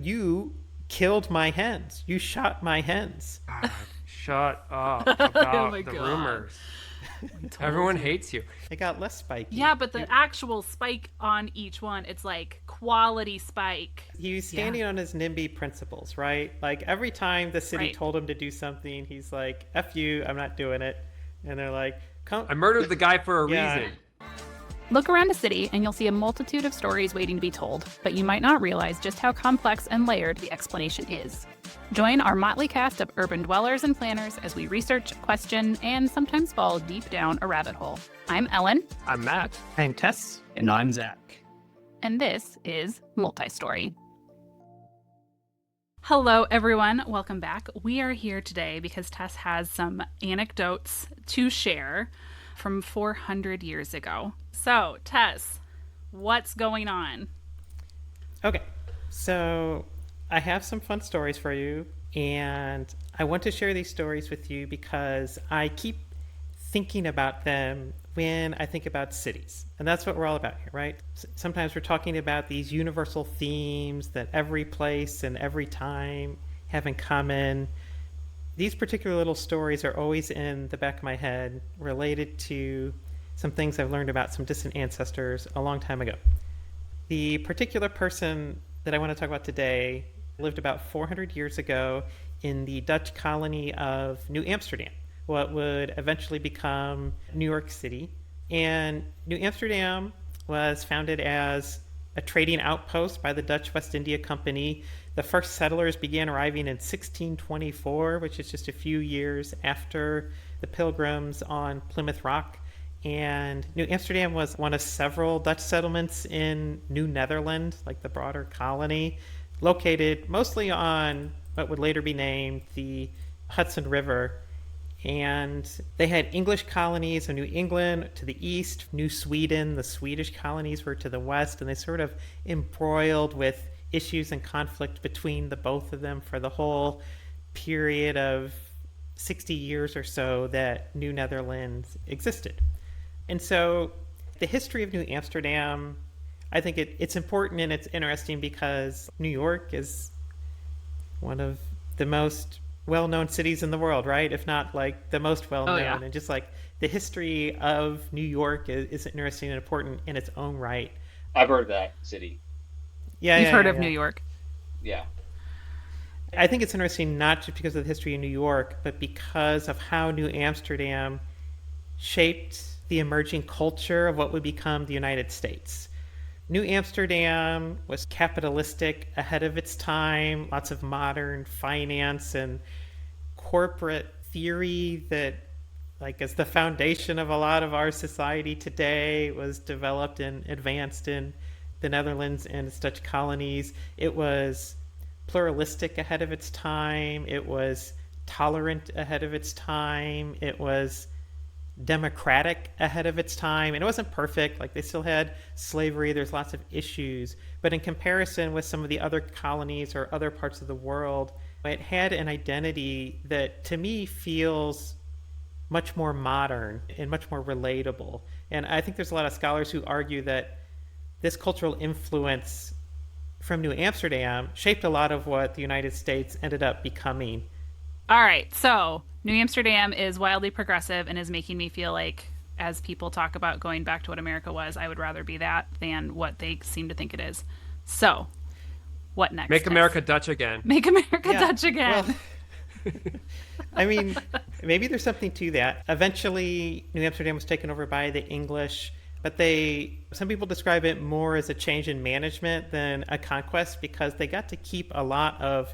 You killed my hens. You shot my hens. God, shut up Oh my about the God. rumors. Told Everyone you. hates you. It got less spiky. Yeah, but the actual spike on each one, it's like quality spike. He was standing on his NIMBY principles, right? Like every time the city Right. told him to do something, he's like, F you, I'm not doing it. And they're like, come. I murdered the guy for a Yeah. reason. Look around a city and you'll see a multitude of stories waiting to be told, but you might not realize just how complex and layered the explanation is. Join our motley cast of urban dwellers and planners as we research, question, and sometimes fall deep down a rabbit hole. I'm Ellen, I'm Matt. I'm Tess. And I'm Zach. and this is Multi-Story. Hello, everyone. Welcome back. We are here today because Tess has some anecdotes to share from 400 years ago. So, Tess, what's going on? Okay, so I have some fun stories for you, and I want to share these stories with you because I keep thinking about them when I think about cities. And that's what we're all about here, right? Sometimes we're talking about these universal themes that every place and every time have in common. These particular little stories are always in the back of my head related to some things I've learned about some distant ancestors a long time ago. The particular person that I want to talk about today lived about 400 years ago in the Dutch colony of New Amsterdam, what would eventually become New York City. And New Amsterdam was founded as a trading outpost by the Dutch West India Company. The first settlers began arriving in 1624, which is just a few years after the Pilgrims on Plymouth Rock. And New Amsterdam was one of several Dutch settlements in New Netherland, like the broader colony, located mostly on what would later be named the Hudson River. And they had English colonies in New England to the east, New Sweden, the Swedish colonies were to the west, and they sort of embroiled with issues and conflict between the both of them for the whole period of 60 years or so that New Netherlands existed. And so the history of New Amsterdam, I think it's important and it's interesting because New York is one of the most well-known cities in the world, right? If not like the most well-known. Oh, yeah. And just like the history of New York is interesting and important in its own right. I've heard of that city. You've heard of New York. Yeah. I think it's interesting not just because of the history of New York, but because of how New Amsterdam shaped the emerging culture of what would become the United States. New Amsterdam was capitalistic, ahead of its time, lots of modern finance and corporate theory that like is the foundation of a lot of our society today was developed and advanced in the Netherlands and its Dutch colonies. It was pluralistic ahead of its time. It was tolerant ahead of its time. It was democratic ahead of its time, and it wasn't perfect. Like they still had slavery, there's lots of issues, but in comparison with some of the other colonies or other parts of the world, it had an identity that to me feels much more modern and much more relatable. And I think there's a lot of scholars who argue that this cultural influence from New Amsterdam shaped a lot of what the United States ended up becoming. All right, so New Amsterdam is wildly progressive and is making me feel like, as people talk about going back to what America was, I would rather be that than what they seem to think it is. So, what next? Make Tess? America Dutch again. Make America Yeah, Dutch again. well, I mean, maybe there's something to that. Eventually, New Amsterdam was taken over by the English, but some people describe it more as a change in management than a conquest because they got to keep a lot of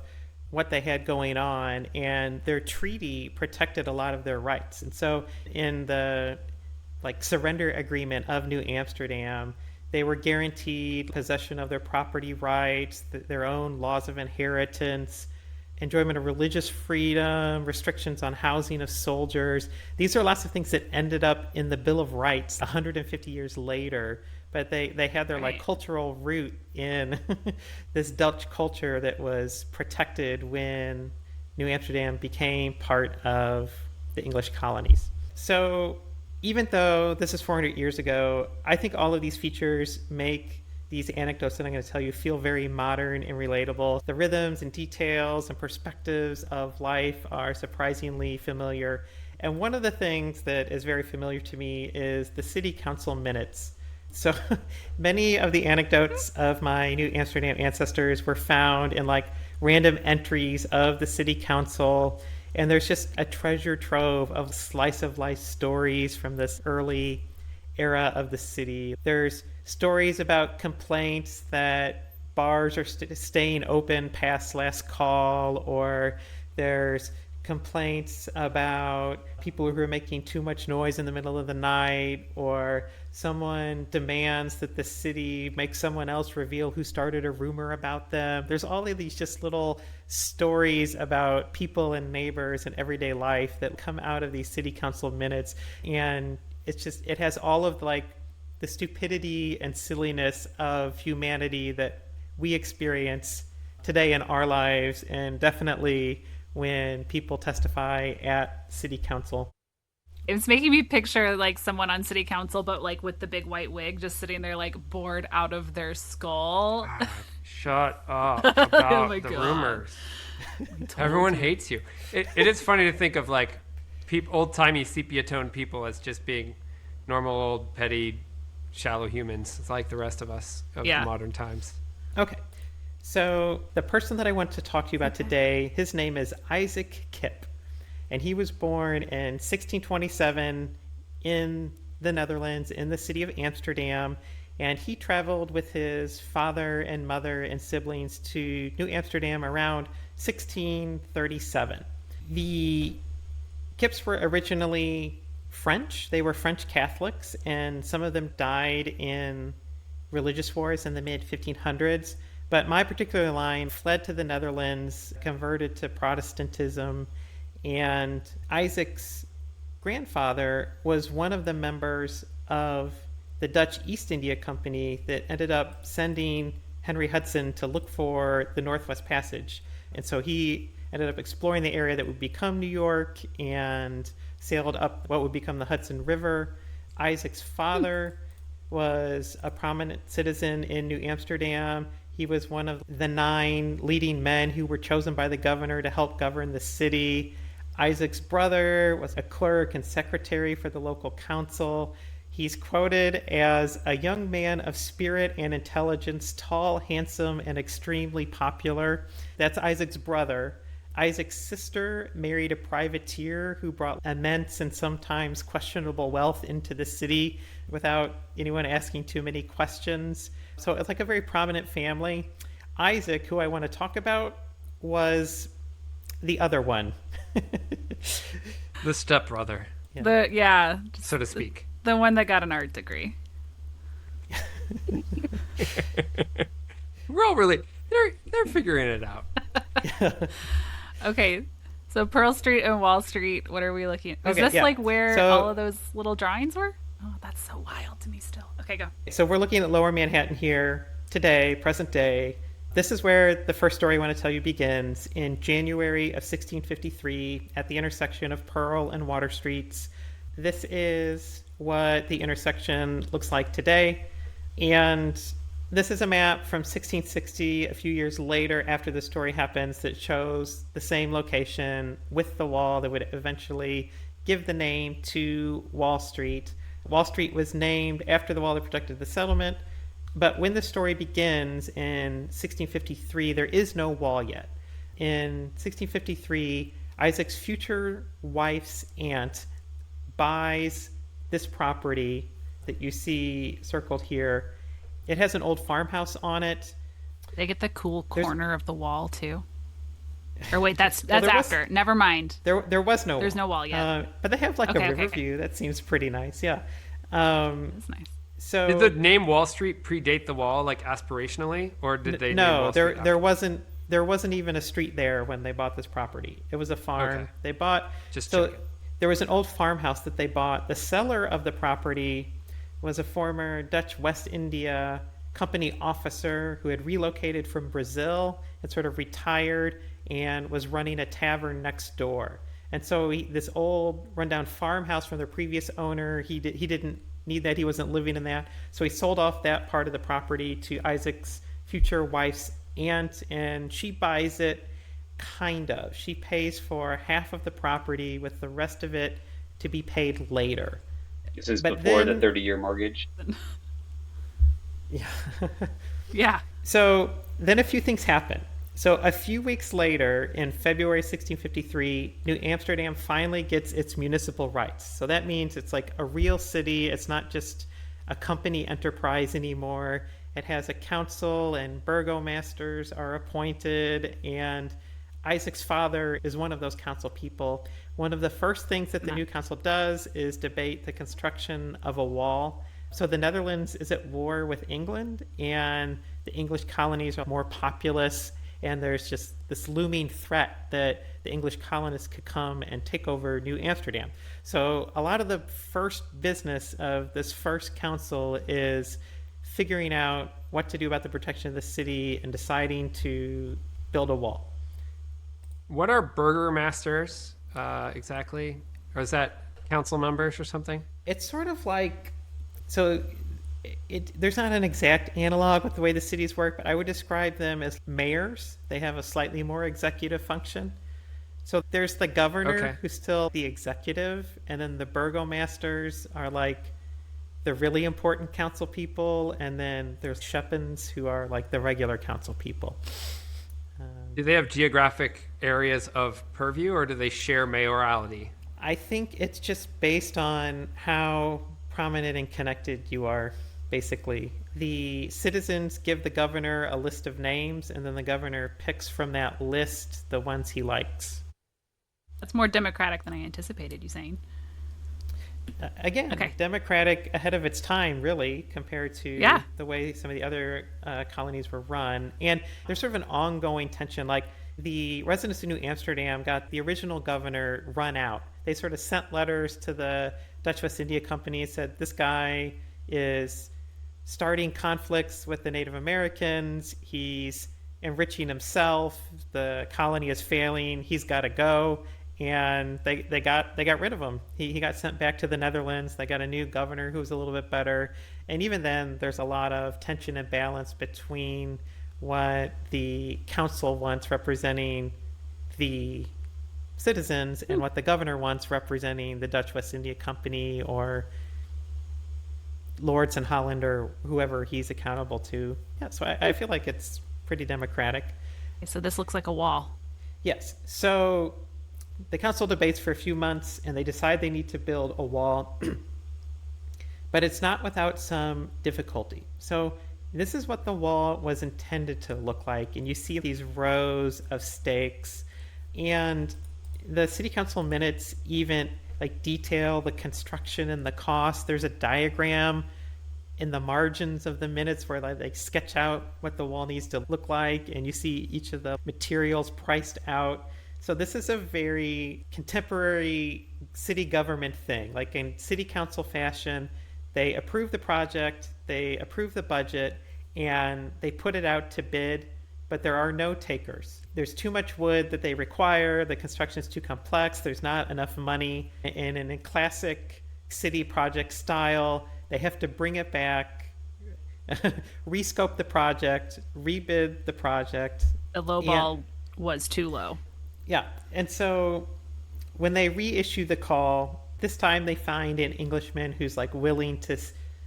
what they had going on, and their treaty protected a lot of their rights. And so in the surrender agreement of New Amsterdam, they were guaranteed possession of their property rights, their own laws of inheritance, enjoyment of religious freedom, restrictions on housing of soldiers. These are lots of things that ended up in the Bill of Rights 150 years later, but they had their cultural root in this Dutch culture that was protected when New Amsterdam became part of the English colonies. So even though this is 400 years ago, I think all of these features make these anecdotes that I'm going to tell you feel very modern and relatable. The rhythms and details and perspectives of life are surprisingly familiar. And one of the things that is very familiar to me is the city council minutes. So many of the anecdotes of my New Amsterdam ancestors were found in like random entries of the city council. And there's just a treasure trove of slice of life stories from this early era of the city. There's stories about complaints that bars are staying open past last call, or there's complaints about people who are making too much noise in the middle of the night, or someone demands that the city make someone else reveal who started a rumor about them. There's all of these just little stories about people and neighbors and everyday life that come out of these city council minutes. And it has all of like the stupidity and silliness of humanity that we experience today in our lives, and definitely when people testify at city council. It's making me picture like someone on city council, but like with the big white wig, just sitting there like bored out of their skull. God, shut up about my the God. rumors. Everyone hates you. It is funny to think of like old-timey sepia-toned people as just being normal, old, petty, shallow humans. It's like the rest of us of modern times. Okay. So the person that I want to talk to you about today, his name is Isaac Kip. And he was born in 1627 in the Netherlands, in the city of Amsterdam. And he traveled with his father and mother and siblings to New Amsterdam around 1637. The Kips were originally French. They were French Catholics, and some of them died in religious wars in the mid-1500s. But my particular line fled to the Netherlands, converted to Protestantism, and Isaac's grandfather was one of the members of the Dutch East India Company that ended up sending Henry Hudson to look for the Northwest Passage. And so he ended up exploring the area that would become New York and sailed up what would become the Hudson River. Isaac's father was a prominent citizen in New Amsterdam. He was one of the 9 leading men who were chosen by the governor to help govern the city. Isaac's brother was a clerk and secretary for the local council. He's quoted as a young man of spirit and intelligence, tall, handsome, and extremely popular. That's Isaac's brother. Isaac's sister married a privateer who brought immense and sometimes questionable wealth into the city without anyone asking too many questions. So it's like a very prominent family. Isaac, who I want to talk about, was the other one. The stepbrother, So to speak. The one that got an art degree. We're all really they're figuring it out. Okay, so Pearl Street and Wall Street, what are we looking at? Is Okay, this yeah. like where So- all of those little drawings were? Oh, that's so wild to me still. Okay, go. So we're looking at Lower Manhattan here today, present day. This is where the first story I want to tell you begins in January of 1653 at the intersection of Pearl and Water Streets. This is what the intersection looks like today. And this is a map from 1660, a few years later after the story happens, that shows the same location with the wall that would eventually give the name to Wall Street. Wall Street was named after the wall that protected the settlement, but when the story begins in 1653, there is no wall yet. In 1653, Isaac's future wife's aunt buys this property that you see circled here. It has an old farmhouse on it. They get the cool There's- corner of the wall too. Or wait, that's there was- after. Never mind. There was no There's wall. no wall yet. But they have like Okay, a okay, river okay. view. That seems pretty nice, yeah. That's nice. So Did the name Wall Street predate the wall, like aspirationally, or did they? name no, Wall Street there after? there wasn't even a street there when they bought this property. It was a farm. Okay. They bought Just so checking. there was an old farmhouse that they bought. The seller of the property was a former Dutch West India Company officer who had relocated from Brazil and sort of retired and was running a tavern next door. And so this old rundown farmhouse from the previous owner, he didn't need that. He wasn't living in that. So he sold off that part of the property to Isaac's future wife's aunt, and she buys it kind of. She pays for half of the property with the rest of it to be paid later. This is But before then- the 30-year mortgage. Yeah. Yeah. So then a few things happen. So a few weeks later, in February 1653, New Amsterdam finally gets its municipal rights. So that means it's like a real city. It's not just a company enterprise anymore. It has a council, and burgomasters are appointed, and Isaac's father is one of those council people. One of the first things that the new council does is debate the construction of a wall. So the Netherlands is at war with England, and the English colonies are more populous, and there's just this looming threat that the English colonists could come and take over New Amsterdam. So a lot of the first business of this first council is figuring out what to do about the protection of the city and deciding to build a wall. What are burgomasters exactly? Or is that council members or something? It's sort of like, so there's not an exact analog with the way the cities work, but I would describe them as mayors. They have a slightly more executive function. So there's the governor, Okay. who's still the executive, and then the burgomasters are like the really important council people, and then there's schepens, who are like the regular council people. Do they have geographic areas of purview, or do they share mayoralty? I think it's just based on how prominent and connected you are, basically. The citizens give the governor a list of names, and then the governor picks from that list the ones he likes. That's more democratic than I anticipated you saying. Again, Okay. democratic ahead of its time, really, compared to Yeah. the way some of the other colonies were run. And there's sort of an ongoing tension. Like, the residents of New Amsterdam got the original governor run out. They sort of sent letters to the Dutch West India Company and said, this guy is starting conflicts with the Native Americans. He's enriching himself. The colony is failing. He's got to go. And they got rid of him. He got sent back to the Netherlands. They got a new governor who was a little bit better. And even then, there's a lot of tension and balance between what the council wants representing the citizens and what the governor wants representing the Dutch West India Company or Lords in Holland or whoever he's accountable to. Yeah, so I feel like it's pretty democratic. Okay, so this looks like a wall. Yes. So the council debates for a few months, and they decide they need to build a wall. But it's not without some difficulty. So this is what the wall was intended to look like. And you see these rows of stakes. And the city council minutes even like detail the construction and the cost. There's a diagram in the margins of the minutes where they sketch out what the wall needs to look like. And you see each of the materials priced out. So this is a very contemporary city government thing. Like in city council fashion, they approve the project, they approve the budget, and they put it out to bid, but there are no takers. There's too much wood that they require, the construction is too complex, there's not enough money. And in a classic city project style, they have to bring it back, rescope the project, rebid the project. The low ball was too low. Yeah, and so when they reissue the call, this time they find an Englishman who's like willing to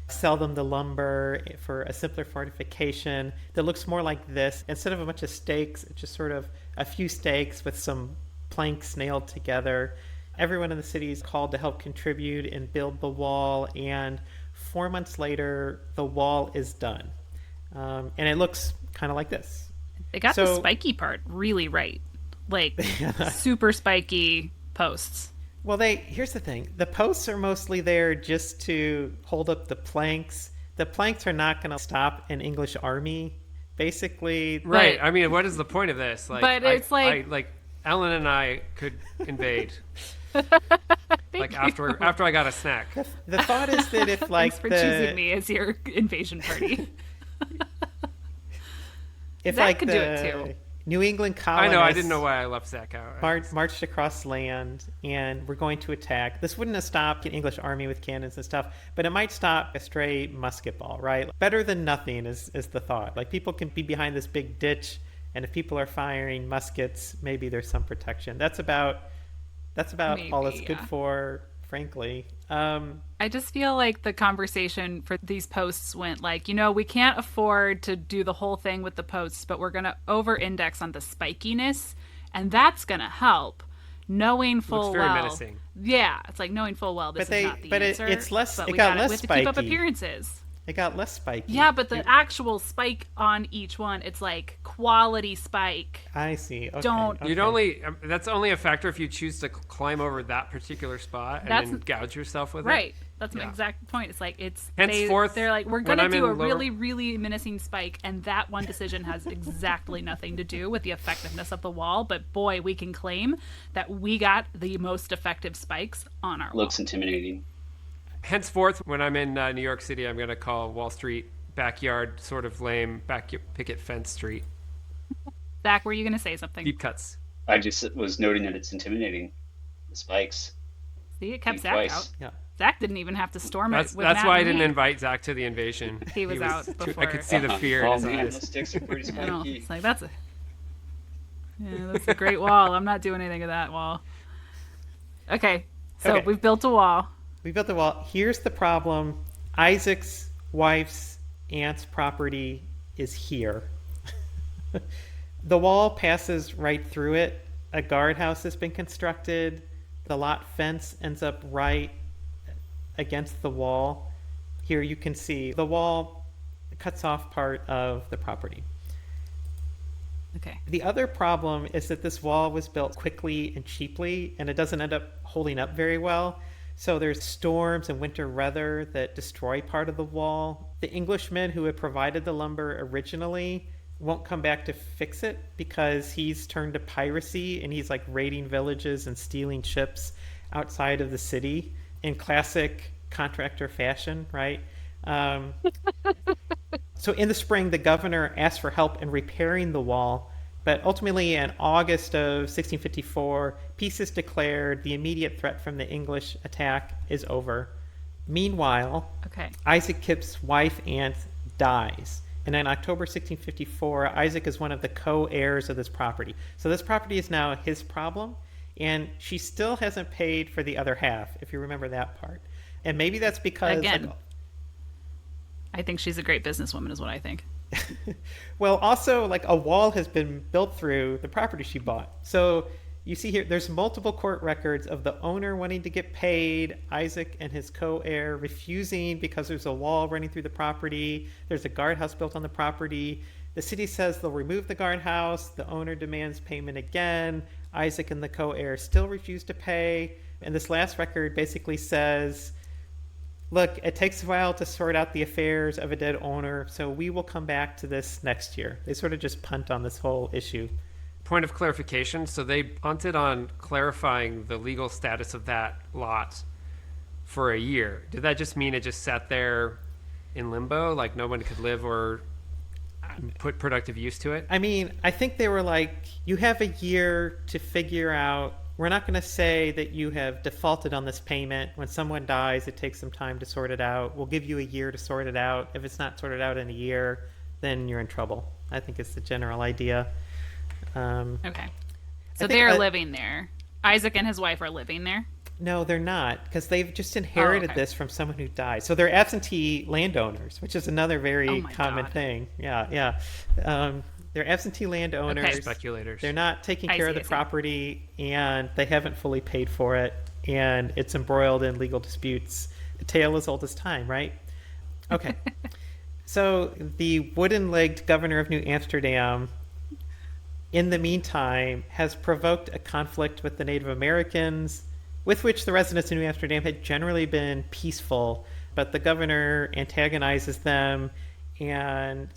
sell them the lumber for a simpler fortification that looks more like this. Instead of a bunch of stakes, it's just sort of a few stakes with some planks nailed together. Everyone in the city is called to help contribute and build the wall, and 4 months later, the wall is done. And it looks kind of like this. They got the spiky part really right. Like super spiky posts. Well, here's the thing. The posts are mostly there just to hold up the planks. The planks are not going to stop an English army, basically. Right. I mean, what is the point of this? Like, but it's like Ellen and I could invade. Like after I got a snack. The thought is that if like thanks for choosing me as your invasion party. if Zach like could the do it too. New England I colonists know. I didn't know why I left Zach out. marched across land and were going to attack. This wouldn't have stopped an English army with cannons and stuff, but it might stop a stray musket ball, right? Better than nothing is the thought. Like, people can be behind this big ditch, and if people are firing muskets, maybe there's some protection. That's about all it's good for, frankly. I just feel like the conversation for these posts went like, we can't afford to do the whole thing with the posts, but we're going to over-index on the spikiness, and that's going to help. Knowing full Looks very well, menacing. Yeah, it's like knowing full well this is not the answer. It's less. But It we got we less have to keep up spiky. appearances. It got less spiky. Yeah, but the actual spike on each one, it's like quality spike. I see. Okay, Don't- You'd okay. only that's only a factor if you choose to climb over that particular spot and then gouge yourself with it. Right. That's my Yeah. exact point. It's like Henceforth, they're like, we're when gonna I'm do in a lower- really, really menacing spike, and that one decision has exactly nothing to do with the effectiveness of the wall. But boy, we can claim that we got the most effective spikes on our wall. Looks intimidating. Henceforth, when I'm in New York City, I'm going to call Wall Street backyard sort of lame picket fence street. Zach, were you gonna say something? Deep cuts. I just was noting that it's intimidating. The spikes. See, it kept Think Zach twice. out. Yeah. Zach didn't even have to storm That's it. With that's Matt why I and didn't me. invite Zach to the invasion. He was out I before. could see the fear in Oh his man, eyes. those sticks are pretty I know. spiky. It's like that's a great wall. I'm not doing anything to that wall. Okay, so Okay. we've built a wall. We built the wall. Here's the problem. Isaac's wife's aunt's property is here. The wall passes right through it. A guardhouse has been constructed. The lot fence ends up right against the wall. Here you can see the wall cuts off part of the property. Okay. The other problem is that this wall was built quickly and cheaply, and it doesn't end up holding up very well. So there's storms and winter weather that destroy part of the wall. The Englishman who had provided the lumber originally won't come back to fix it because he's turned to piracy, and he's like raiding villages and stealing ships outside of the city in classic contractor fashion, right? So in the spring, the governor asked for help in repairing the wall, but ultimately in August of 1654, peace is declared. The immediate threat from the English attack is over. Meanwhile, Okay. Isaac Kip's wife, aunt, dies. And in October 1654, Isaac is one of the co-heirs of this property. So this property is now his problem, and she still hasn't paid for the other half, if you remember that part. And maybe that's because... Again. I think she's a great businesswoman, is what I think. Well, also, like, a wall has been built through the property she bought. So you see here, there's multiple court records of the owner wanting to get paid, Isaac and his co-heir refusing because there's a wall running through the property. There's a guardhouse built on the property. The city says they'll remove the guardhouse. The owner demands payment again. Isaac and the co-heir still refuse to pay. And this last record basically says, look, it takes a while to sort out the affairs of a dead owner, so we will come back to this next year. They sort of just punt on this whole issue. Point of clarification. So they punted on clarifying the legal status of that lot for a year. Did that just mean it just sat there in limbo, like no one could live or put productive use to it? I mean, I think they were like, you have a year to figure out. We're not going to say that you have defaulted on this payment. When someone dies, it takes some time to sort it out. We'll give you a year to sort it out. If it's not sorted out in a year, then you're in trouble. I think it's the general idea. Okay. So think they're I- living there. Isaac and his wife are living there. No, they're not, because they've just inherited okay. this from someone who died. So they're absentee landowners, which is another very Oh my common God. thing. Yeah. They're absentee landowners. Okay. Speculators. They're not taking I care of see, the I see. property, and they haven't fully paid for it, and it's embroiled in legal disputes. The tale as old as time, right? Okay. So the wooden-legged governor of New Amsterdam, in the meantime, has provoked a conflict with the Native Americans, with which the residents of New Amsterdam had generally been peaceful, but the governor antagonizes them and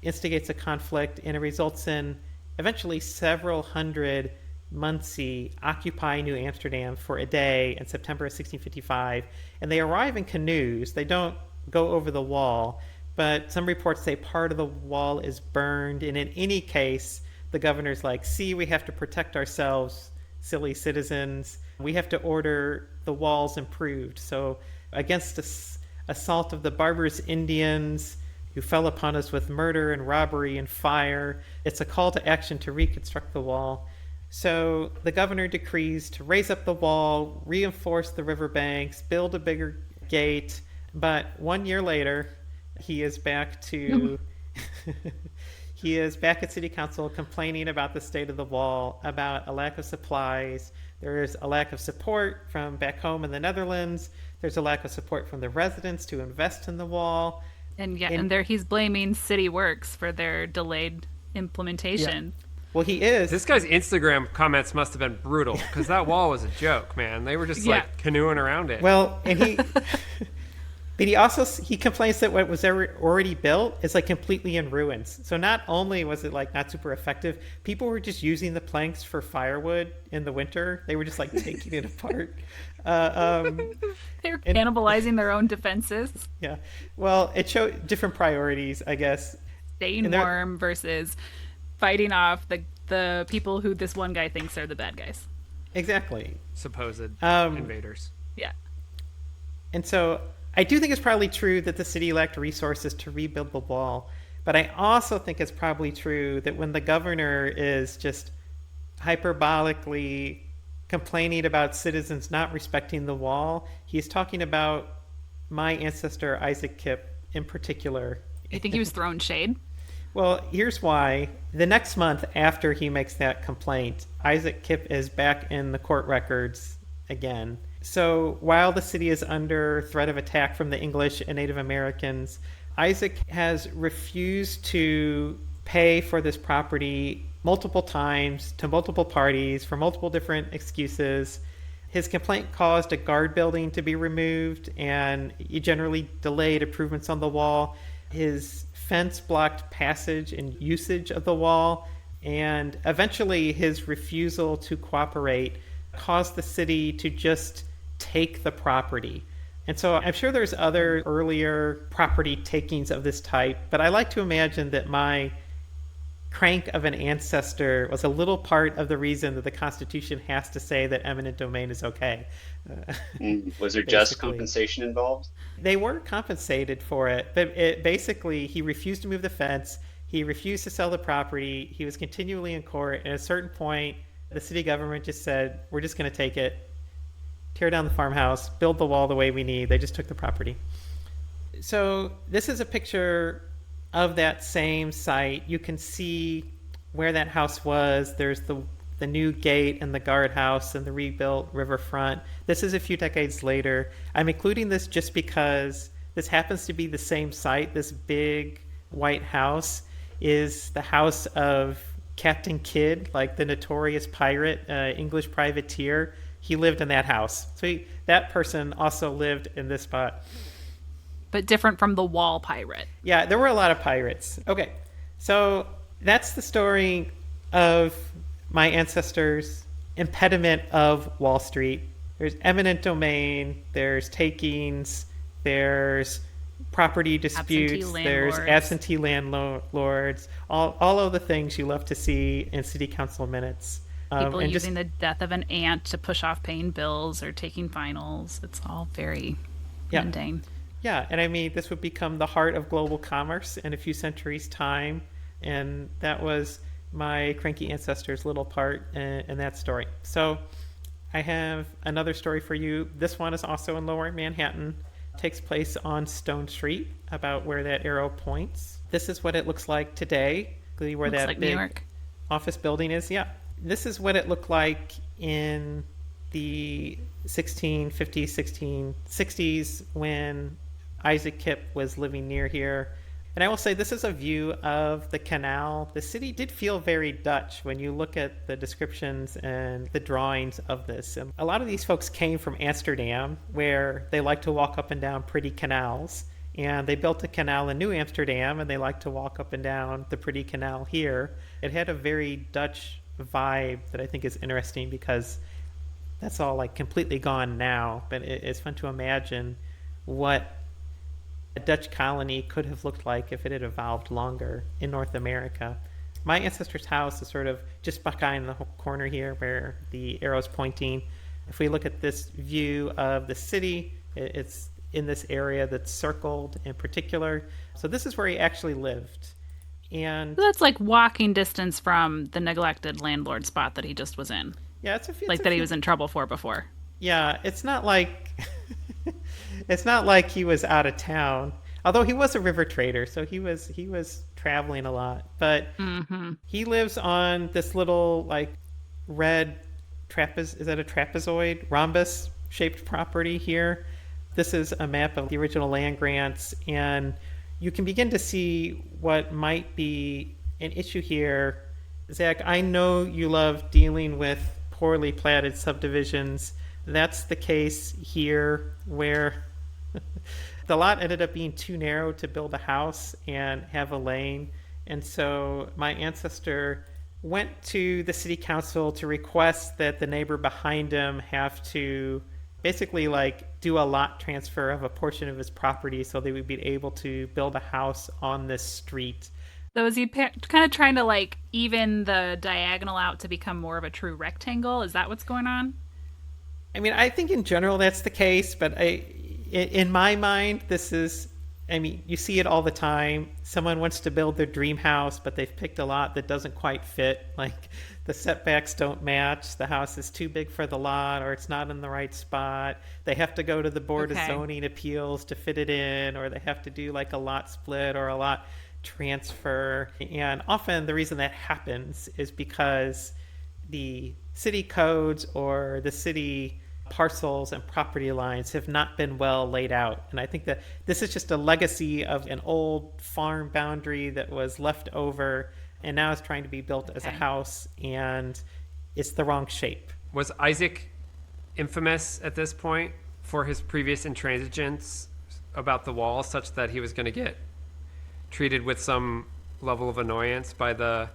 instigates a conflict, and it results in eventually several hundred Munsee occupy New Amsterdam for a day in September of 1655, and they arrive in canoes. They don't go over the wall, but some reports say part of the wall is burned, and in any case, the governor's like, see, we have to protect ourselves, silly citizens. We have to order the walls improved. So against the assault of the barbarous Indians who fell upon us with murder and robbery and fire, it's a call to action to reconstruct the wall. So the governor decrees to raise up the wall, reinforce the riverbanks, build a bigger gate. But 1 year later, he is back to he is back at city council complaining about the state of the wall, about a lack of supplies. There is a lack of support from back home in the Netherlands. There's a lack of support from the residents to invest in the wall. And there he's blaming City Works for their delayed implementation. Yeah. Well, he is. This guy's Instagram comments must have been brutal because that wall was a joke, man. They were just like canoeing around it. Well, and but he complains that what was already built is like completely in ruins. So not only was it like not super effective, people were just using the planks for firewood in the winter. They were just like taking it apart. They're cannibalizing their own defenses. Yeah. Well, it showed different priorities, I guess. Staying warm versus fighting off the people who this one guy thinks are the bad guys. Exactly. Supposed invaders. Yeah. And so I do think it's probably true that the city lacked resources to rebuild the wall. But I also think it's probably true that when the governor is just hyperbolically complaining about citizens not respecting the wall, he's talking about my ancestor, Isaac Kipp, in particular. You think he was throwing shade? Well, here's why. The next month after he makes that complaint, Isaac Kipp is back in the court records again. So while the city is under threat of attack from the English and Native Americans, Isaac has refused to pay for this property multiple times to multiple parties for multiple different excuses. His complaint caused a guard building to be removed, and he generally delayed improvements on the wall. His fence blocked passage and usage of the wall, and eventually his refusal to cooperate caused the city to just take the property. And so I'm sure there's other earlier property takings of this type, but I like to imagine that my crank of an ancestor was a little part of the reason that the Constitution has to say that eminent domain is okay. Was there just compensation involved? They were compensated for it, but basically he refused to move the fence. He refused to sell the property. He was continually in court. And at a certain point, the city government just said, we're just going to take it, tear down the farmhouse, build the wall the way we need. They just took the property. So this is a picture of that same site. You can see where that house was. There's the new gate and the guardhouse and the rebuilt riverfront. This is a few decades later. I'm including this just because this happens to be the same site. This big white house is the house of Captain Kidd, like the notorious pirate, English privateer. He lived in that house. So that person also lived in this spot. But different from the wall pirate. Yeah, there were a lot of pirates. Okay, so that's the story of my ancestors' impediment of Wall Street. There's eminent domain, there's takings, there's property disputes, there's absentee landlords, all of the things you love to see in city council minutes. People using the death of an aunt to push off paying bills or taking finals. It's all very mundane. Yeah, and I mean, this would become the heart of global commerce in a few centuries' time, and that was my cranky ancestors' little part in that story. So I have another story for you. This one is also in Lower Manhattan. It takes place on Stone Street, about where that arrow points. This is what it looks like today, where looks that like big New York office building is. Yeah, this is what it looked like in the 1650s, 1660s when Isaac Kipp was living near here. And I will say this is a view of the canal. The city did feel very Dutch when you look at the descriptions and the drawings of this. And a lot of these folks came from Amsterdam, where they like to walk up and down pretty canals. And they built a canal in New Amsterdam, and they like to walk up and down the pretty canal here. It had a very Dutch vibe that I think is interesting because that's all like completely gone now. But it's fun to imagine what a Dutch colony could have looked like if it had evolved longer in North America. my ancestor's house is sort of just behind the corner here where the arrow's pointing. If we look at this view of the city, it's in this area that's circled in particular. So this is where he actually lived. And So that's like walking distance from the neglected landlord spot that he just was in. yeah, it's a few, Like that he was in trouble for before. yeah, it's not like it's not like he was out of town. Although he was a river trader, so he was traveling a lot. But he lives on this little like red is that a trapezoid rhombus shaped property here. This is a map of the original land grants, and you can begin to see what might be an issue here. Zach, I know you love dealing with poorly platted subdivisions. That's the case here where the lot ended up being too narrow to build a house and have a lane. And so my ancestor went to the city council to request that the neighbor behind him have to basically like do a lot transfer of a portion of his property so they would be able to build a house on this street. So is he kind of trying to like even the diagonal out to become more of a true rectangle? Is that what's going on? I mean, I think in general that's the case, but in my mind, this is, I mean, you see it all the time. Someone wants to build their dream house, but they've picked a lot that doesn't quite fit. Like the setbacks don't match. The house is too big for the lot, or it's not in the right spot. They have to go to the Board of Zoning Appeals to fit it in, or they have to do like a lot split or a lot transfer. And often the reason that happens is because the city codes or the city parcels and property lines have not been well laid out. And I think that this is just a legacy of an old farm boundary that was left over and now is trying to be built as a house, and it's the wrong shape. Was Isaac infamous at this point for his previous intransigence about the wall, such that he was going to get treated with some level of annoyance by the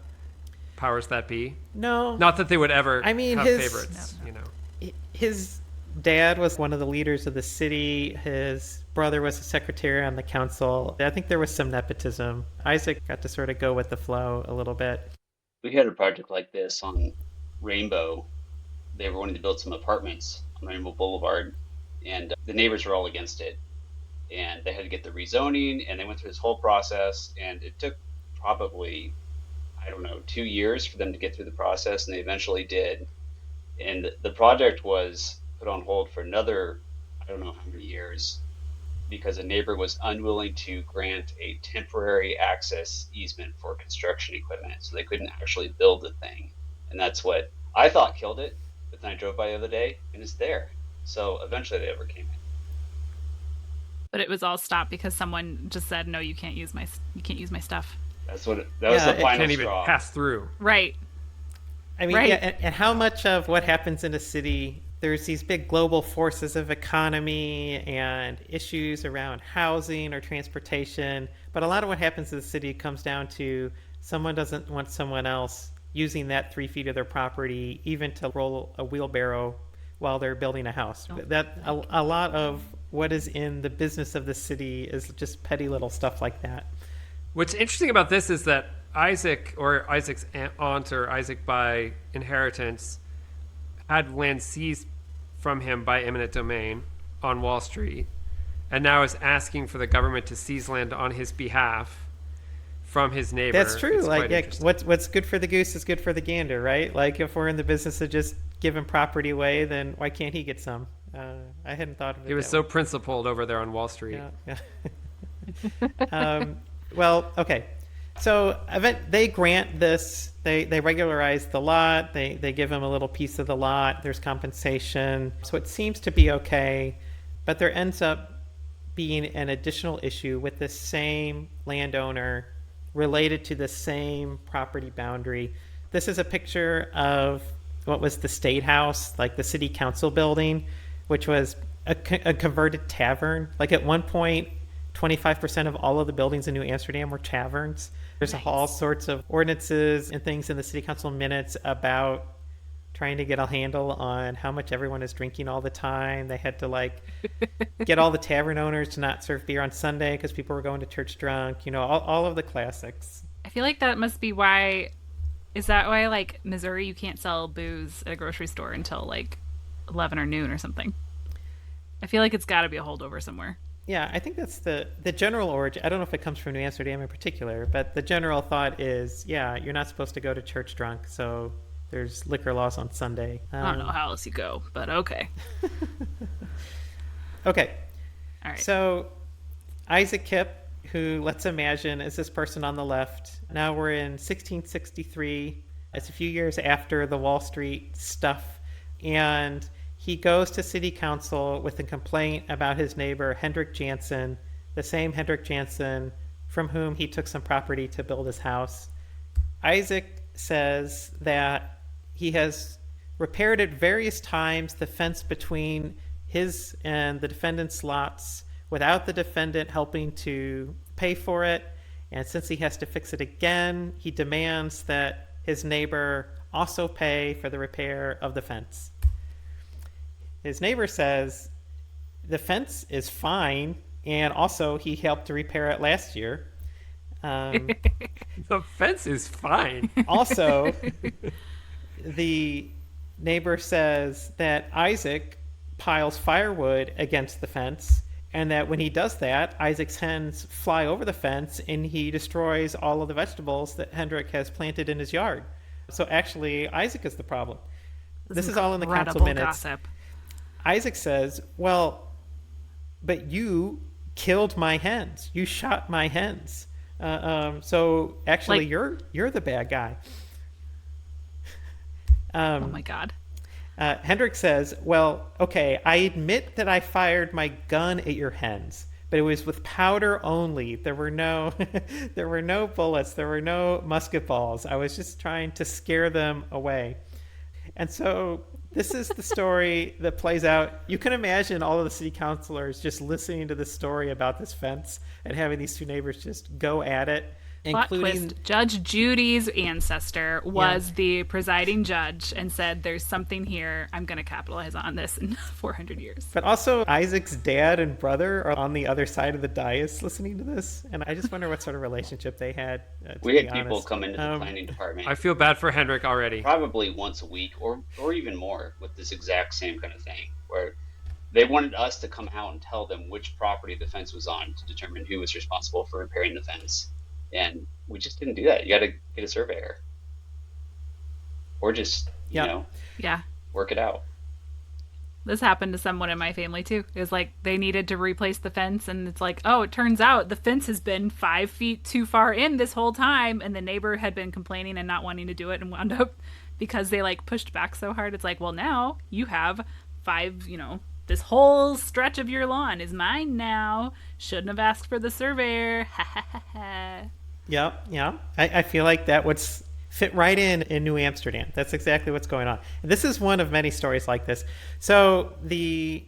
powers that be? No. Not that they would ever I mean, have favorites, you know. His dad was one of the leaders of the city. His brother was a secretary on the council. I think there was some nepotism. Isaac got to sort of go with the flow a little bit. We had a project like this on Rainbow. They were wanting to build some apartments on Rainbow Boulevard, and the neighbors were all against it. And they had to get the rezoning, and they went through this whole process, and it took probably, 2 years for them to get through the process, and they eventually did. And the project was put on hold for another, I don't know how many years, because a neighbor was unwilling to grant a temporary access easement for construction equipment. So they couldn't actually build the thing. And that's what I thought killed it. But then I drove by the other day and it's there. So eventually they overcame it. But it was all stopped because someone just said, "No, you can't use my stuff." That was the final Can't even straw. pass through. Right. I mean, Right. yeah, and how much of what happens in a city, there's these big global forces of economy and issues around housing or transportation. But a lot of what happens in the city comes down to someone doesn't want someone else using that 3 feet of their property, even to roll a wheelbarrow while they're building a house. A lot of what is in the business of the city is just petty little stuff like that. What's interesting about this is that Isaac, or Isaac's aunt, or Isaac by inheritance, had land seized from him by eminent domain on Wall Street, and now is asking for the government to seize land on his behalf from his neighbor. That's true. It's Like, quite yeah, interesting. what's good for the goose is good for the gander, right? Like, if we're in the business of just giving property away, then why can't he get some? I hadn't thought of it. He was that so way. principled over there on Wall Street. Yeah. Well, okay. So they grant this. They regularize the lot. They give him a little piece of the lot. There's compensation. So it seems to be okay. But there ends up being an additional issue with the same landowner related to the same property boundary. This is a picture of what was the State House, like the city council building, which was a converted tavern. Like at one point, 25% of all of the buildings in New Amsterdam were taverns. There's all sorts of ordinances and things in the city council minutes about trying to get a handle on how much everyone is drinking all the time. They had to like get all the tavern owners to not serve beer on Sunday because people were going to church drunk, all of the classics. I feel like that must be why Is that why, like, Missouri, you can't sell booze at a grocery store until, like, 11 or noon or something? I feel like it's got to be a holdover somewhere. Yeah, I think that's the general origin. I don't know if it comes from New Amsterdam in particular, but the general thought is, yeah, you're not supposed to go to church drunk, so there's liquor laws on Sunday. I don't know how else you go, but okay. Okay, All right. so Isaac Kipp, who, let's imagine, is this person on the left. Now we're in 1663. It's a few years after the Wall Street stuff, and he goes to city council with a complaint about his neighbor, Hendrik Jansen, the same Hendrik Jansen from whom he took some property to build his house. Isaac says that he has repaired at various times the fence between his and the defendant's lots without the defendant helping to pay for it. And since he has to fix it again, he demands that his neighbor also pay for the repair of the fence. His neighbor says the fence is fine, and also he helped to repair it last year. The fence is fine. Also, the neighbor says that Isaac piles firewood against the fence, and that when he does that, Isaac's hens fly over the fence and he destroys all of the vegetables that Hendrik has planted in his yard. So actually, Isaac is the problem. This is all in the council Incredible minutes. gossip. Isaac says, well, but you killed my hens. You shot my hens. So actually, Like- you're the bad guy. Oh my God. Hendrik says, well, okay, I admit that I fired my gun at your hens, but it was with powder only. There were no, there were no bullets. There were no musket balls. I was just trying to scare them away. And so this is the story that plays out. You can imagine all of the city councilors just listening to this story about this fence and having these two neighbors just go at it, Plot including twist. Judge Judy's ancestor was the presiding judge and said, there's something here. I'm going to capitalize on this in 400 years. But also, Isaac's dad and brother are on the other side of the dais listening to this, and I just wonder what sort of relationship they had. We had people come into the planning department I feel bad for Hendrik already. probably once a week or even more with this exact same kind of thing, where they wanted us to come out and tell them which property the fence was on to determine who was responsible for repairing the fence. And we just didn't do that. You got to get a surveyor, or just Yeah. Yeah. work it out. This happened to someone in my family too. It was like they needed to replace the fence, and it's like, oh, it turns out the fence has been 5 feet too far in this whole time, and the neighbor had been complaining and not wanting to do it, and wound up because they like pushed back so hard. It's like, well, now you have 5, this whole stretch of your lawn is mine now. Shouldn't have asked for the surveyor. Ha ha ha ha. Yeah. I feel like that would fit right in New Amsterdam. That's exactly what's going on. And this is one of many stories like this. So the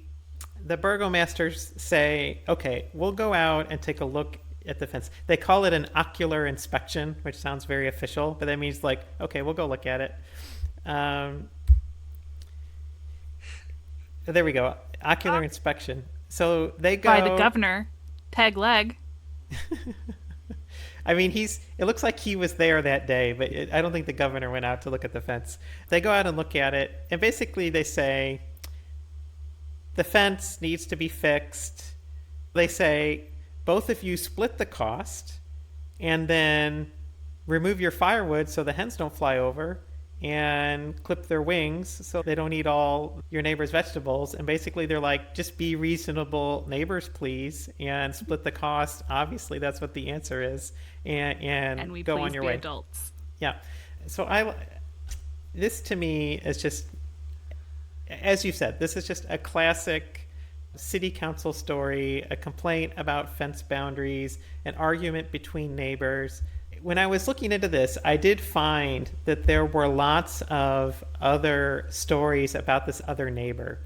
burgomasters say, okay, we'll go out and take a look at the fence. They call it an ocular inspection, which sounds very official, but that means like, okay, we'll go look at it. There we go. Ocular inspection. So they go By the governor, Peg Leg. I mean, it looks like he was there that day, but I don't think the governor went out to look at the fence. They go out and look at it, and basically they say, the fence needs to be fixed. They say, both of you split the cost, and then remove your firewood so the hens don't fly over, and clip their wings so they don't eat all your neighbor's vegetables. And basically they're like, just be reasonable neighbors, please, and split the cost. Obviously that's what the answer is, and we go please on your be way. adults. Yeah. So this to me is just, as you said, this is just a classic city council story, a complaint about fence boundaries, an argument between neighbors. When I was looking into this, I did find that there were lots of other stories about this other neighbor.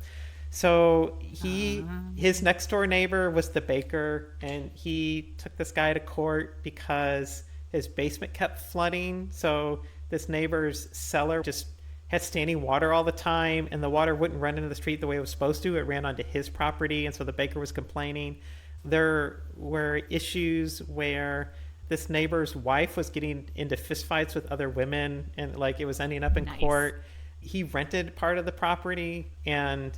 So his next door neighbor was the baker, and he took this guy to court because his basement kept flooding. So this neighbor's cellar just had standing water all the time, and the water wouldn't run into the street the way it was supposed to. It ran onto his property, and so the baker was complaining. There were issues where this neighbor's wife was getting into fistfights with other women, and like it was ending up in Nice. court. He rented part of the property, and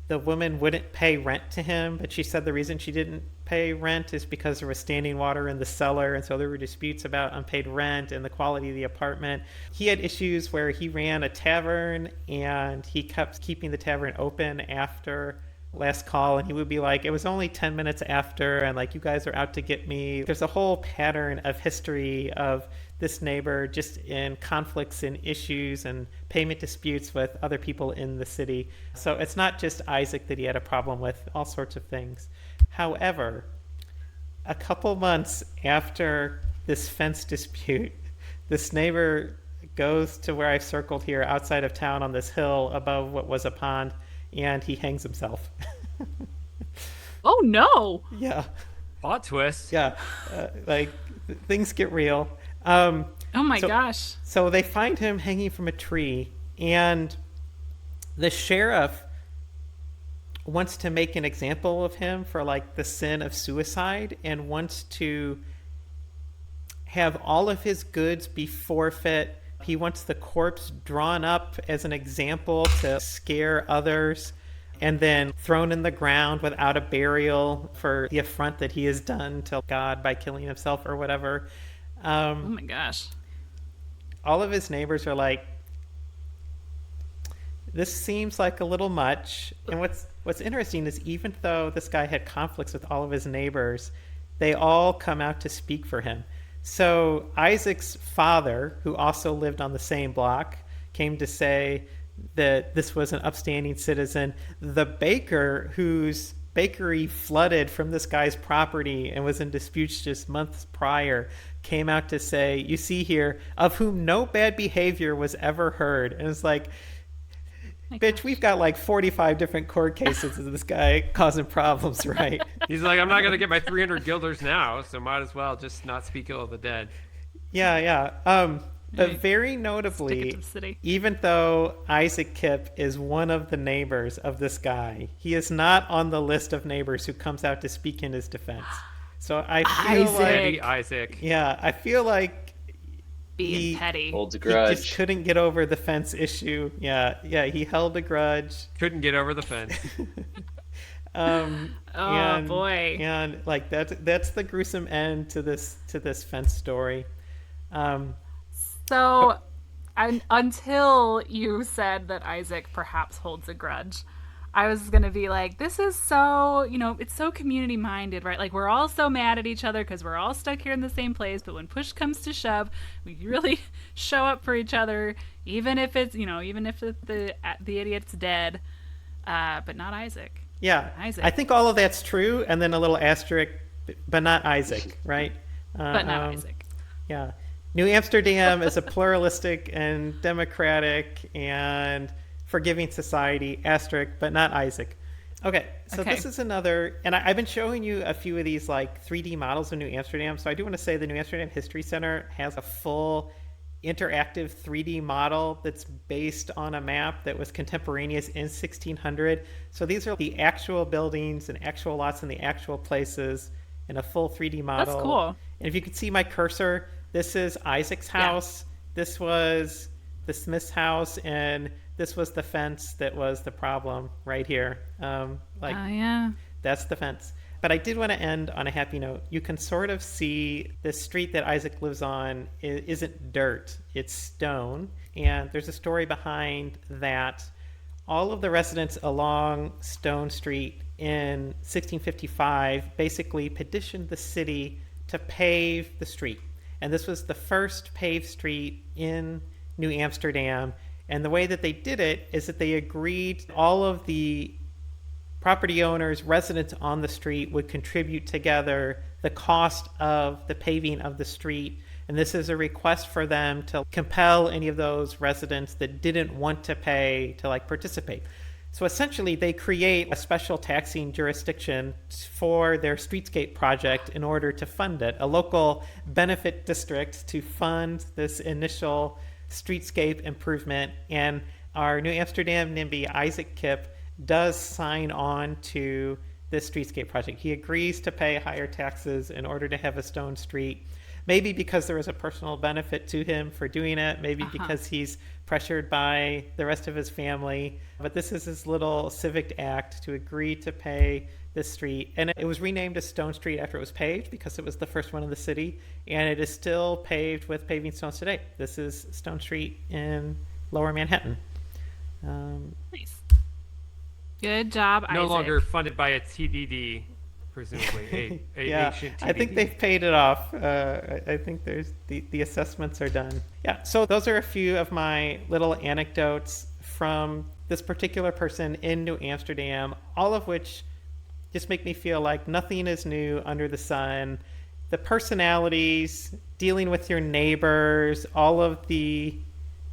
the woman wouldn't pay rent to him, but she said the reason she didn't pay rent is because there was standing water in the cellar, and so there were disputes about unpaid rent and the quality of the apartment. He had issues where he ran a tavern, and he kept keeping the tavern open after last call, and he would be like, it was only 10 minutes after, and like, you guys are out to get me. There's a whole pattern of history of this neighbor just in conflicts and issues and payment disputes with other people in the city. So it's not just Isaac that he had a problem with, all sorts of things. However, a couple months after this fence dispute, this neighbor goes to where I've circled here outside of town on this hill above what was a pond, and he hangs himself. Oh no! Yeah, Plot twist. yeah. Like, things get real. Oh my So- gosh. So they find him hanging from a tree, and the sheriff wants to make an example of him for like the sin of suicide, and wants to have all of his goods be forfeit. He wants the corpse drawn up as an example to scare others, and then thrown in the ground without a burial for the affront that he has done to God by killing himself or whatever. Oh my gosh. All of his neighbors are like, this seems like a little much. And what's interesting is, even though this guy had conflicts with all of his neighbors, they all come out to speak for him. So Isaac's father, who also lived on the same block, came to say that this was an upstanding citizen. The baker, whose bakery flooded from this guy's property and was in disputes just months prior, came out to say, you see here, of whom no bad behavior was ever heard. And it's like, bitch, we've got like 45 different court cases of this guy causing problems, right? He's like, I'm not going to get my 300 guilders now, so might as well just not speak ill of the dead. Yeah, yeah. But Right. very Stick it notably, to the city. even though Isaac Kipp is one of the neighbors of this guy, he is not on the list of neighbors who comes out to speak in his defense. So I feel Isaac. like, Petty Isaac. yeah, I feel like Being he- petty. Holds a he grudge. just couldn't get over the fence issue. Yeah, he held a grudge. Couldn't get over the fence. Oh, boy. And like that's the gruesome end to this fence story. So, until you said that Isaac perhaps holds a grudge, I was going to be like, this is so, it's so community minded, right? Like, we're all so mad at each other because we're all stuck here in the same place. But when push comes to shove, we really show up for each other, even if it's, even if the idiot's dead, but not Isaac. Yeah, Isaac. I think all of that's true, and then a little asterisk, but not Isaac, right? But not Isaac. Yeah. New Amsterdam is a pluralistic and democratic and forgiving society, asterisk, but not Isaac. Okay, so Okay. this is another, and I've been showing you a few of these like 3D models of New Amsterdam. So I do want to say the New Amsterdam History Center has a full interactive 3D model that's based on a map that was contemporaneous in 1600. So these are the actual buildings and actual lots in the actual places in a full 3D model. That's cool. And if you could see my cursor, this is Isaac's house. This was the Smith's house, and this was the fence that was the problem right here. Oh, yeah. That's the fence. But I did want to end on a happy note. You can sort of see the street that Isaac lives on isn't dirt, it's stone. And there's a story behind that. All of the residents along Stone Street in 1655 basically petitioned the city to pave the street. And this was the first paved street in New Amsterdam. And the way that they did it is that they agreed all of the property owners, residents on the street would contribute together the cost of the paving of the street. And this is a request for them to compel any of those residents that didn't want to pay to like participate. So essentially they create a special taxing jurisdiction for their streetscape project in order to fund it, a local benefit district to fund this initial streetscape improvement. And our New Amsterdam NIMBY, Isaac Kipp, does sign on to this streetscape project. He agrees to pay higher taxes in order to have a stone street. Maybe because there was a personal benefit to him for doing it, maybe because he's pressured by the rest of his family. But this is his little civic act to agree to pay this street. And it was renamed as Stone Street after it was paved because it was the first one in the city. And it is still paved with paving stones today. This is Stone Street in Lower Manhattan. Nice. Good job, No Isaac. longer funded by a TDD, presumably. Yeah, ancient TDD. I think they've paid it off. I think there's the assessments are done. Yeah, so those are a few of my little anecdotes from this particular person in New Amsterdam, all of which just make me feel like nothing is new under the sun. The personalities, dealing with your neighbors, all of the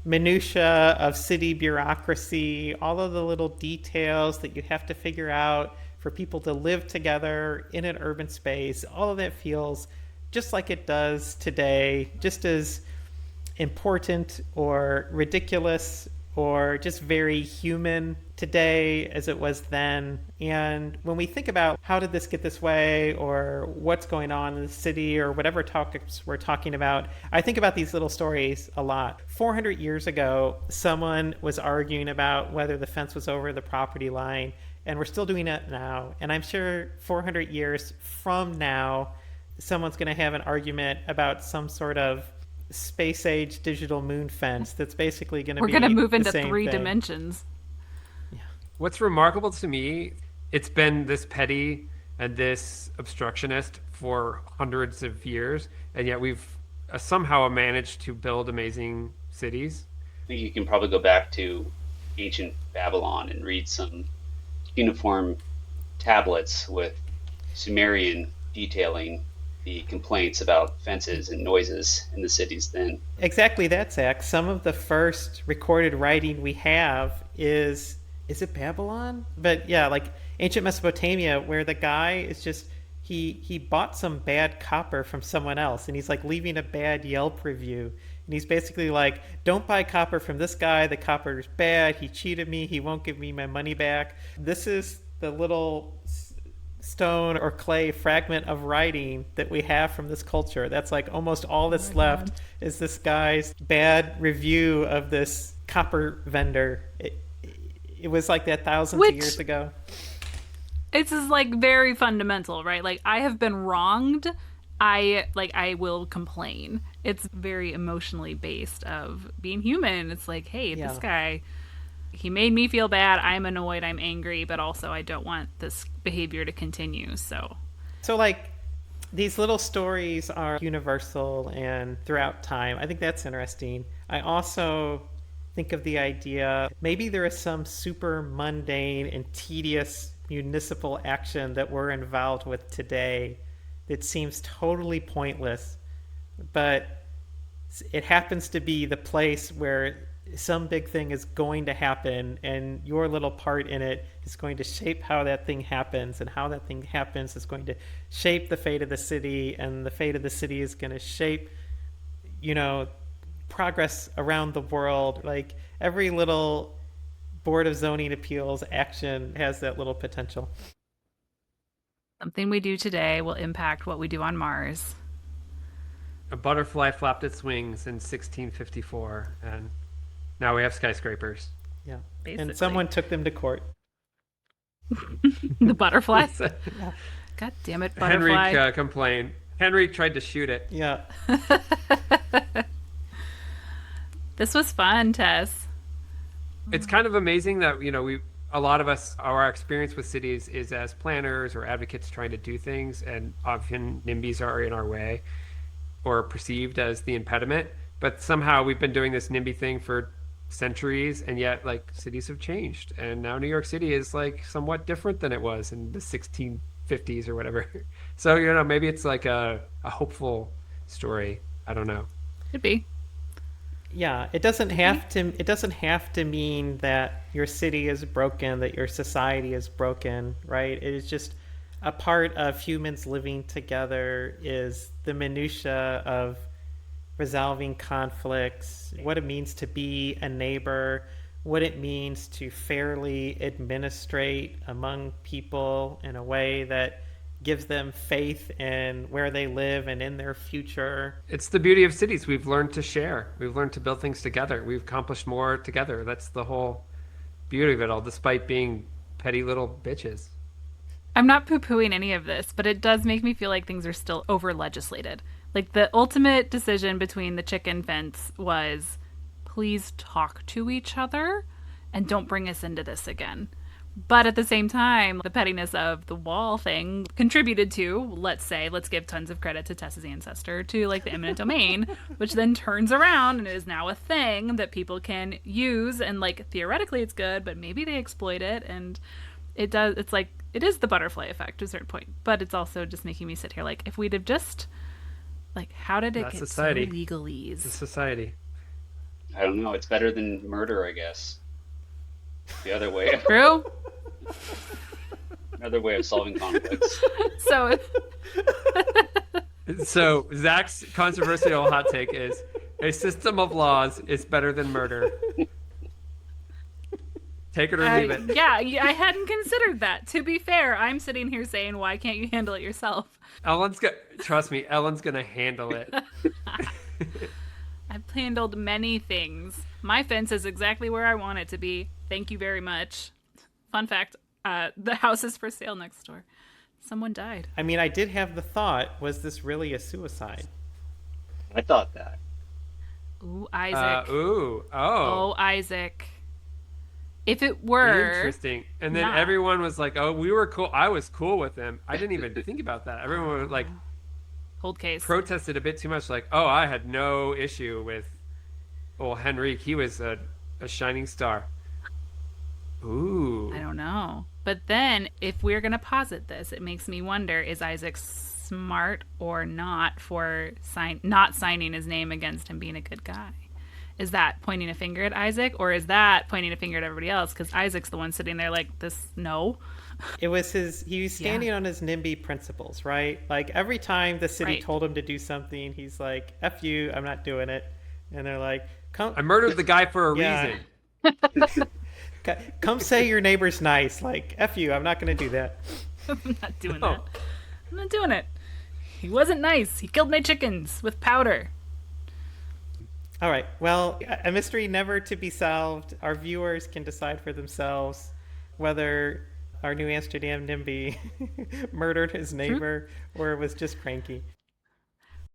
minutia of city bureaucracy, all of the little details that you have to figure out for people to live together in an urban space, all of that feels just like it does today, just as important or ridiculous or just very human today as it was then. And when we think about how did this get this way or what's going on in the city or whatever topics we're talking about, I think about these little stories a lot. 400 years ago, someone was arguing about whether the fence was over the property line, and we're still doing it now. And I'm sure 400 years from now, someone's going to have an argument about some sort of space age digital moon fence that's basically going to be We're going to move the into same 3 thing. dimensions. What's remarkable to me, it's been this petty and this obstructionist for hundreds of years, and yet we've somehow managed to build amazing cities. I think you can probably go back to ancient Babylon and read some cuneiform tablets with Sumerian detailing the complaints about fences and noises in the cities then. Exactly that, Zach. Some of the first recorded writing we have is it Babylon? But yeah, like ancient Mesopotamia, where the guy is just he bought some bad copper from someone else, and he's like leaving a bad Yelp review, and he's basically like, don't buy copper from this guy, the copper is bad, he cheated me, he won't give me my money back. This is the little stone or clay fragment of writing that we have from this culture. That's like almost all that's left is this guy's bad review of this copper vendor. It was like that thousands of years ago. It's just like very fundamental, right? Like, I have been wronged. I will complain. It's very emotionally based of being human. It's like, hey, this guy, he made me feel bad. I'm annoyed. I'm angry, but also I don't want this behavior to continue. So like these little stories are universal and throughout time. I think that's interesting. I also think of the idea maybe there is some super mundane and tedious municipal action that we're involved with today that seems totally pointless, but it happens to be the place where some big thing is going to happen, and your little part in it is going to shape how that thing happens, and how that thing happens is going to shape the fate of the city, and the fate of the city is going to shape, progress around the world. Like every little Board of Zoning Appeals action has that little potential. something we do today will impact what we do on Mars. A butterfly flapped its wings in 1654, and now we have skyscrapers. Yeah. Basically. And someone took them to court. The butterfly. God damn it, butterfly. Henrik complained. Henrik tried to shoot it. Yeah. This was fun, Tess. It's kind of amazing that a lot of us, our experience with cities is as planners or advocates trying to do things, and often NIMBYs are in our way or perceived as the impediment. But somehow we've been doing this NIMBY thing for centuries, and yet like cities have changed, and now New York City is like somewhat different than it was in the 1650s or whatever. So maybe it's like a hopeful story. I don't know. Could be. Yeah, it doesn't have to mean that your city is broken, that your society is broken, right? It is just a part of humans living together, is the minutia of resolving conflicts, what it means to be a neighbor, what it means to fairly administrate among people in a way that gives them faith in where they live and in their future. It's the beauty of cities. We've learned to share. We've learned to build things together. We've accomplished more together. That's the whole beauty of it all, despite being petty little bitches. I'm not poo-pooing any of this, but it does make me feel like things are still over-legislated. Like the ultimate decision between the chicken fence was, please talk to each other and don't bring us into this again. But at the same time, the pettiness of the wall thing contributed to, let's give tons of credit to Tess's ancestor, to like the eminent domain, which then turns around and is now a thing that people can use. And like theoretically it's good, but maybe they exploit it. And it does, it's like, it is the butterfly effect to a certain point. But it's also just making me sit here like, if we'd have just, like, how did it Not get society. so legalese? It's a society. I don't know. It's better than murder, I guess. The other way. True? Another way of solving conflicts. So So Zach's controversial hot take is a system of laws is better than murder. Take it or leave it. yeah, I hadn't considered that. To be fair, I'm sitting here saying, why can't you handle it yourself? Trust me, Ellen's gonna handle it. I've handled many things. My fence is exactly where I want it to be. Thank you very much. Fun fact, the house is for sale next door. Someone died. I mean, I did have the thought, was this really a suicide? I thought that. Ooh, Isaac. Oh, Isaac. If it were... interesting. And then not. everyone was like, oh, we were cool. I was cool with him. I didn't even think about that. Everyone was like, Cold case. protested a bit too much. Like, oh, I had no issue with Henrique. He was a shining star. Ooh. I don't know. But then, if we're going to posit this, it makes me wonder, is Isaac smart or not for not signing his name against him being a good guy? Is that pointing a finger at Isaac, or is that pointing a finger at everybody else? Because Isaac's the one sitting there like, this, no. He was standing on his NIMBY principles, right? Like every time the city Right. told him to do something, he's like, F you, I'm not doing it. And they're like, I murdered the guy for a Yeah. reason. come say your neighbor's nice. Like, F you, I'm not going to do that. I'm not doing No. that. I'm not doing it. He wasn't nice. He killed my chickens with powder. All right. Well, a mystery never to be solved. Our viewers can decide for themselves whether our New Amsterdam NIMBY murdered his neighbor or it was just cranky.